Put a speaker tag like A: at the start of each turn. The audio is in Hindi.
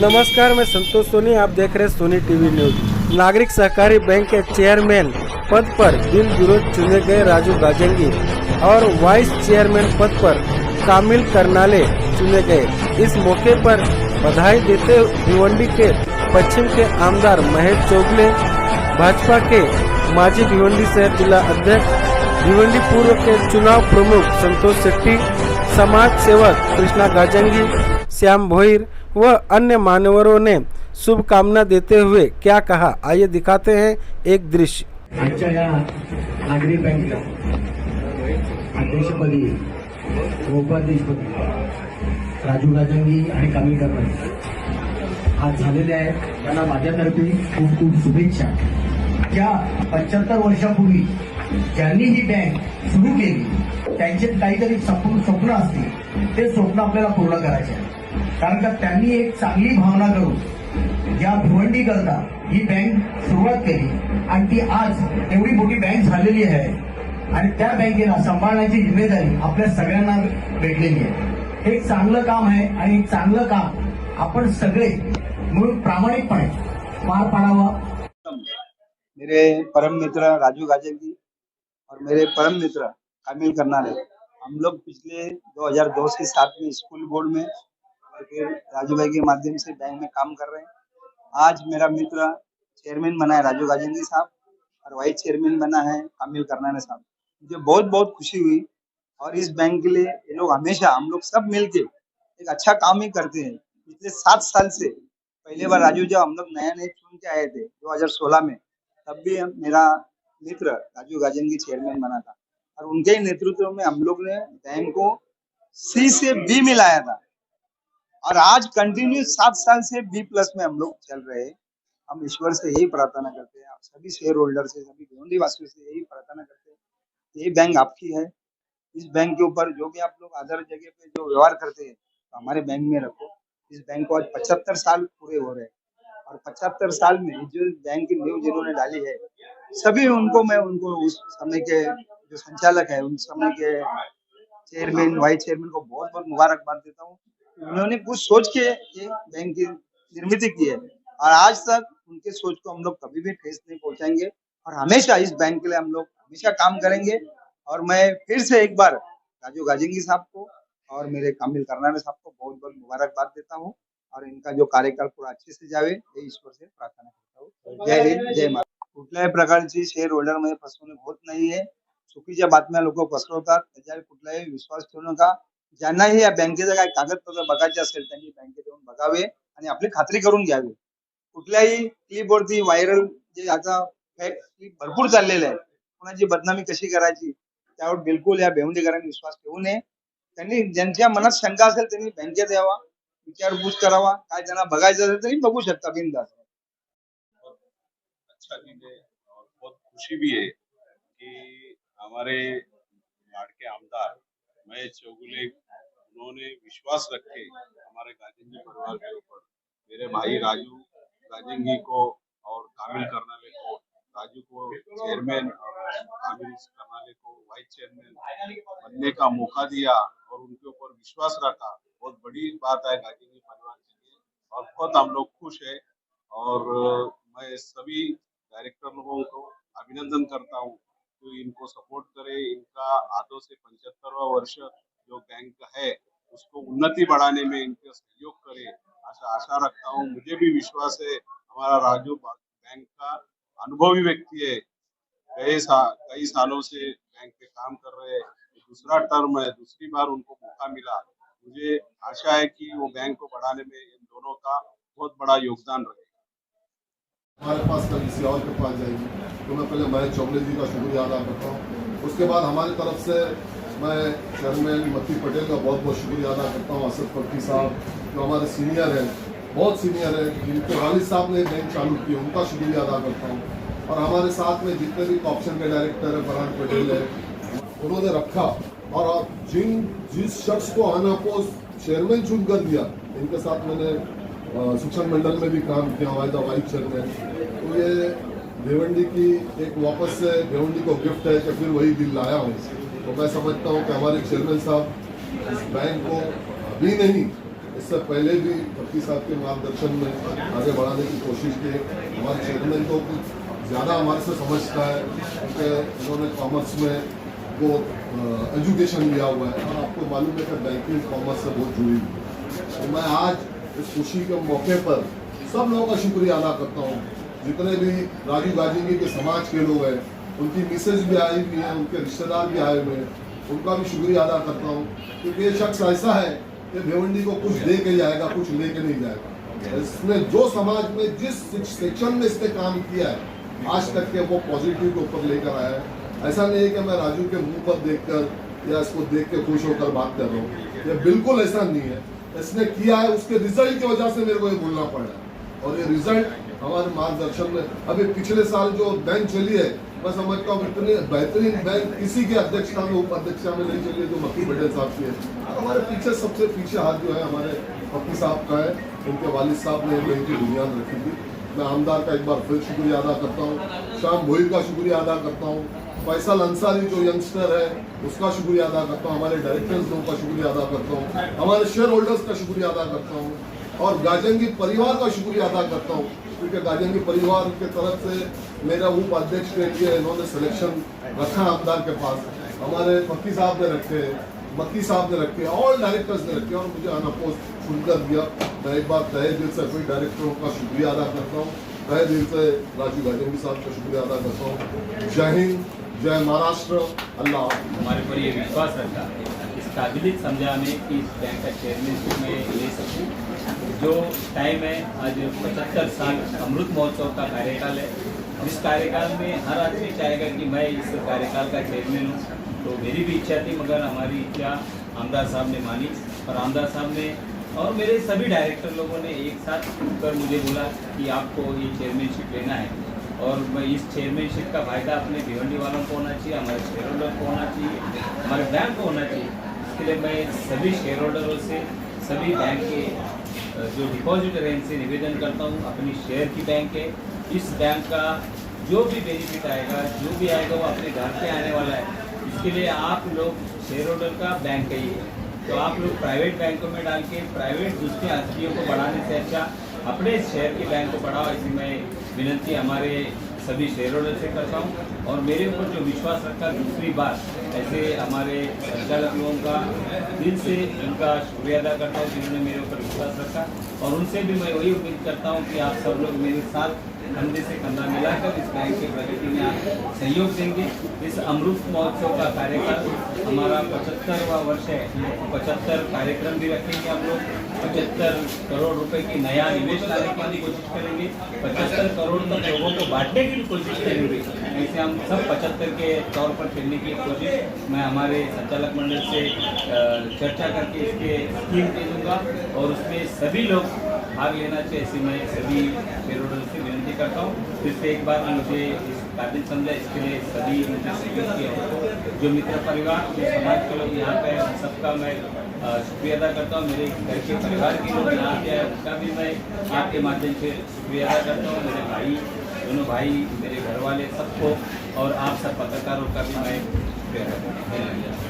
A: नमस्कार, मैं संतोष सोनी। आप देख रहे हैं सोनी टीवी न्यूज। नागरिक सहकारी बैंक के चेयरमैन पद पर बिन विरोध चुने गए राजू गाजंगी और वाइस चेयरमैन पद पर कामिल करनाले चुने गए। इस मौके पर बधाई देते भिवंडी के पश्चिम के आमदार महेश चौगले, भाजपा के माजी भिवंडी शहर जिला अध्यक्ष, भिवंडी पूर्व के चुनाव प्रमुख संतोष शेट्टी, समाज सेवक कृष्णा गाजंगी, श्याम भोईर व अन्य मान्यवरों ने शुभकामना देते हुए क्या कहा, आइए दिखाते हैं एक दृश्य।
B: आजच्या या नागरी बँकेला अध्यक्षपदी उपाध्यक्षपदी राजू गाजंगी आणि कामिल करनाले आज झालेले आहेत। त्यांना माझ्यातर्फे खूप खूप शुभेच्छा। ज्या 75 वर्षापूर्वी ज्यांनी ही बँक सुरू केली त्यांचे काहीतरी स्वप्न असतील, ते स्वप्न आपल्याला पूर्ण करायचे आहे। कारण का त्यांनी एक चांगली भावना करून या भिवंडी करता ही बँक सुरुवात केली आणि ती आज एवढी मोठी बँक झालेली आहे आणि त्या बँकेला सांभाळण्याची जिम्मेदारी आपल्या सगळ्यांना भेटलेली आहे। हे एक चांगलं काम आहे आणि एक चांगलं काम आपण सगळे मिळून प्रामाणिकपणे पार पाडावं।
C: मेरे परम मित्र राजू गाजंगी और मेरे परम मित्र कामिल करनाले, हम लोग पिछले 2002 से साथ में स्कूल बोर्ड में और फिर राजू भाई के माध्यम से बैंक में काम कर रहे हैं। आज मेरा मित्र चेयरमैन बना है राजू गाजंगी साहब और वाइस चेयरमैन बना है कामिल करनाले साहब। मुझे बहुत बहुत खुशी हुई और इस बैंक के लिए ये लोग हमेशा हम लोग सब मिलके एक अच्छा काम ही करते हैं। पिछले 7 साल से पहले बार राजू जब हम लोग नया चुन के आए थे 2016 में, तब भी मेरा मित्र राजू गाजंगी चेयरमैन बना था और उनके ही नेतृत्व में हम लोग ने बैंक को सी से बी मिलाया था और आज कंटिन्यू 7 साल से B+ में हम लोग चल रहे हैं। हम ईश्वर से यही प्रार्थना करते हैं, आप सभी शेयर होल्डर से, सभी भिवंडी वासियों से यही प्रार्थना करते हैं, ये बैंक आपकी है। इस बैंक के ऊपर जो भी आप लोग अदर जगह पे जो व्यवहार करते हैं तो हमारे बैंक में रखो। इस बैंक को आज 75 साल पूरे हो रहे हैं और 75 साल में जो बैंक की नींव जिन्होंने डाली है, सभी उनको उस समय के जो संचालक है, उन समय के चेयरमैन, वाइस चेयरमैन को बहुत बहुत मुबारकबाद देता हूँ। उन्होंने कुछ सोच के ये बैंक की निर्मित की है और आज तक उनके सोच को हम लोग कभी भी ठेस नहीं पहुंचाएंगे और हमेशा इस बैंक के लिए हम लोग हमेशा काम करेंगे। और मैं फिर से एक बार राजू गाजंगी साहब को और मेरे कामिल करनाले साहब को बहुत बहुत मुबारकबाद देता हूँ और इनका जो कार्यकाल पूरा अच्छे से जावे ये ईश्वर से प्रार्थना करता हूँ। जय हिंद, जय महाराष्ट्र। कुठल्याही प्रकारची शेअर होल्डर मध्ये फसवणूक होत नाहीये। चुकीच्या बातम्या लोक पसरवतात, त्याच्यावर कुठलाही विश्वास ठेवू नका। ज्यांनाही या बँकेचं काही कागदपत्र बघायचे असेल त्यांनी बँकेत येऊन बघावे आणि आपली खात्री करून घ्यावी। कुठल्याही क्लिपवरती व्हायरल जे आता फॅक्ट क्लिप भरपूर चाललेले आहे, कोणाची बदनामी कशी करायची त्यावर बिलकुल या भिवंडीकरांनी विश्वास ठेवू नये। त्यांनी ज्यांच्या मनात शंका असेल त्यांनी बँकेत यावा, विचारपूस करावा, काय त्यांना बघायचं असेल तरी बघू शकता बिनधास्त।
D: अच्छा चीज है और बहुत खुशी भी है कि हमारे लाड़के आमदार महेश चौगुले उन्होंने विश्वास रखे हमारे गाजंगी परिवार के ऊपर। मेरे भाई राजू गाजंगी को और कामिल करनाले को, राजू को चेयरमैन और कामिल करनाले को वाइस चेयरमैन बनने का मौका दिया और उनके ऊपर विश्वास रखा। बहुत बड़ी बात है गाजंगी परिवार के लिए और बहुत हम लोग खुश है। और मैं सभी डायरेक्टर लोगों को अभिनंदन करता हूँ तो इनको सपोर्ट करे। इनका आधों से 75वां वर्ष जो बैंक है उसको उन्नति बढ़ाने में इनका सहयोग करे, ऐसा आशा रखता हूँ। मुझे भी विश्वास है हमारा राजू बैंक का अनुभवी व्यक्ति है, कई सालों से बैंक पे काम कर रहे हैं। दूसरा टर्म है, दूसरी बार उनको मौका मिला। मुझे आशा है कि वो बैंक को बढ़ाने में इन दोनों का बहुत बड़ा योगदान रहेगा।
E: हमारे पास कल किसी और के पास जाएगी तो मैं पहले महेश चौगले जी का शुक्रिया अदा करता हूँ। उसके बाद हमारी तरफ से मैं चेयरमैन मत्ती पटेल का बहुत बहुत शुक्रिया अदा करता हूँ। असद फर्की साहब जो हमारे सीनियर हैं, बहुत सीनियर हैं, जिनके वालिद साहब ने बैंक चालू की, उनका शुक्रिया अदा करता हूँ। और हमारे साथ में जितने भी ऑप्शन के डायरेक्टर है, फरहान पटेल है, उन्होंने रखा और जिस शख्स को अनअपोज चेयरमैन चुन कर दिया, इनके साथ मैंने शिक्षण मंडल में भी काम किया, वाइस चेयरमैन। तो ये भिवंडी की एक वापस से भिवंडी को गिफ्ट है कि फिर वही दिन लाया हूँ। तो मैं समझता हूँ कि हमारे चेयरमैन साहब इस बैंक को अभी नहीं इससे पहले भी पट्टी साहब के मार्गदर्शन में आगे बढ़ाने की कोशिश की। हमारे चेयरमैन को कुछ ज़्यादा हमारे से समझता है क्योंकि उन्होंने कॉमर्स में वो एजुकेशन लिया हुआ है और आपको मालूम है कि बैंकिंग कॉमर्स से बहुत जुड़ी हुई है। तो मैं आज इस खुशी के मौके पर सब लोगों का शुक्रिया अदा करता हूँ। जितने भी राजू गाजंगी के समाज के लोग हैं, उनकी मिसेज भी आई हुई हैं, उनके रिश्तेदार भी आए हुए हैं, उनका भी शुक्रिया अदा करता हूँ क्योंकि ये शख्स ऐसा है कि भिवंडी को कुछ दे के जाएगा, कुछ लेके नहीं जाएगा। इसने जो समाज में जिस सेक्शन में इसने काम किया है आज तक के वो पॉजिटिव के ऊपर लेकर आया है। ऐसा नहीं है कि मैं राजू के मुंह पर देखकर या इसको देख के खुश होकर बात कर रहा हूँ, ये बिल्कुल ऐसा नहीं है। इसने किया है, उसके रिजल्ट की वजह से मेरे को ये बोलना पड़ा और ये रिजल्ट हमारे मार्गदर्शन में। अभी पिछले साल जो बैंक चली है, मैं समझता हूँ इतने बेहतरीन बैंक किसी की अध्यक्षता में उपाध्यक्षता में नहीं चली है जो मक्की पटेल साहब की है। और हमारे पीछे सबसे पीछे हाथ जो है हमारे पप्पी साहब का है, उनके वालिद साहब ने बैंक की बुनियाद रखी थी। मैं आमदार का एक बार फिर शुक्रिया अदा करता हूँ, शाम भोई का शुक्रिया अदा करता हूँ, फैसल अंसारी जो यंगस्टर है उसका शुक्रिया अदा करता हूँ, हमारे डायरेक्टर्स लोगों का शुक्रिया अदा करता हूँ, हमारे शेयर होल्डर्स का शुक्रिया अदा करता हूँ और गाजंगी परिवार का शुक्रिया अदा करता हूँ क्योंकि गाजंगी परिवार के तरफ से मेरा उपाध्यक्ष के लिए इन्होंने सिलेक्शन रखा आमदार के पास, हमारे पक्की साहब ने रखे, मक्की साहब ने रखे, ऑल डायरेक्टर्स ने रखे और मुझे अनअपोज चुनकर दिया। मैं एक बार तहे दिल से सभी डायरेक्टरों का शुक्रिया अदा करता हूँ, तहे दिल से राजू गाजंगी साहब का शुक्रिया अदा करता हूँ। जय हिंद, जय महाराष्ट्र, अल्लाह।
F: हमारे पर ये विश्वास रखा, इस काबिलियत समझा हमें कि इस बैंक का चेयरमैनशिप में ले सकूँ। जो टाइम है आज 75 साल अमृत महोत्सव का कार्यकाल है, इस कार्यकाल में हर आदमी चाहेगा कि मैं इस कार्यकाल का चेयरमैन हूँ। तो मेरी भी इच्छा थी मगर हमारी इच्छा आमदार साहब ने मानी और आमदार साहब ने और मेरे सभी डायरेक्टर लोगों ने एक साथ कर मुझे बोला कि आपको ये चेयरमैनशिप लेना है और मैं इस चेयरमैनशिप का फायदा अपने भिवंडी वालों को होना चाहिए, हमारे शेयर होल्डर को होना चाहिए, हमारे बैंक को होना चाहिए। इसके लिए मैं सभी शेयर होल्डरों से, सभी बैंक के जो डिपॉजिटर हैं इनसे निवेदन करता हूँ, अपनी शेयर की बैंक है, इस बैंक का जो भी बेनिफिट आएगा, जो भी आएगा वो अपने घर पे आने वाला है। इसके लिए आप लोग शेयर होल्डर का बैंक कहिए, तो आप लोग प्राइवेट बैंकों में डाल के प्राइवेट दूसरी हस्तियों को बढ़ाने से अच्छा अपने शहर के बैंक को बढ़ाओ, ऐसी मैं विनंती हमारे सभी शेयर होल्डर से करता हूँ। और मेरे ऊपर जो विश्वास रखा दूसरी बार, ऐसे हमारे संचालक लोगों का दिल से उनका शुक्रिया अदा करता हूँ जिन्होंने मेरे ऊपर विश्वास रखा और उनसे भी मैं वही उम्मीद करता हूँ कि आप सब लोग मेरे साथ कंधे से कंधा मिलाकर इस बैंक की प्रगति में आप सहयोग देंगे। इस अमृत महोत्सव का कार्यकाल हमारा 75वां वर्ष है, 75 कार्यक्रम भी रखेंगे हम लोग, 75 करोड़ रुपए की नया निवेश लाने की भी कोशिश करेंगे, 75 करोड़ तक लोगों को बांटने की भी कोशिश करेंगे। ऐसे हम सब 75 के तौर पर चलने की कोशिश मैं हमारे संचालक मंडल से चर्चा करके इसके स्कीम दे दूँगा और उसमें सभी लोग भाग लेना चाहिए, ऐसी मैं सभी शेयर होल्डर से विनती करता हूँ। फिर से एक बार मुझे इस काबिल समझा, इसके लिए सभी मुझे सहयोग किया, जो मित्र परिवार, जो समाज के लोग यहाँ पे सबका मैं शुक्रिया अदा करता हूँ। मेरे घर के परिवार के लोग यहाँ पे आए उसका भी मैं आपके माध्यम से शुक्रिया अदा करता हूँ। मेरे भाई, दोनों भाई, मेरे घर वाले सबको और आप सब पत्रकारों का भी मैं शुक्रिया अदा करता हूँ।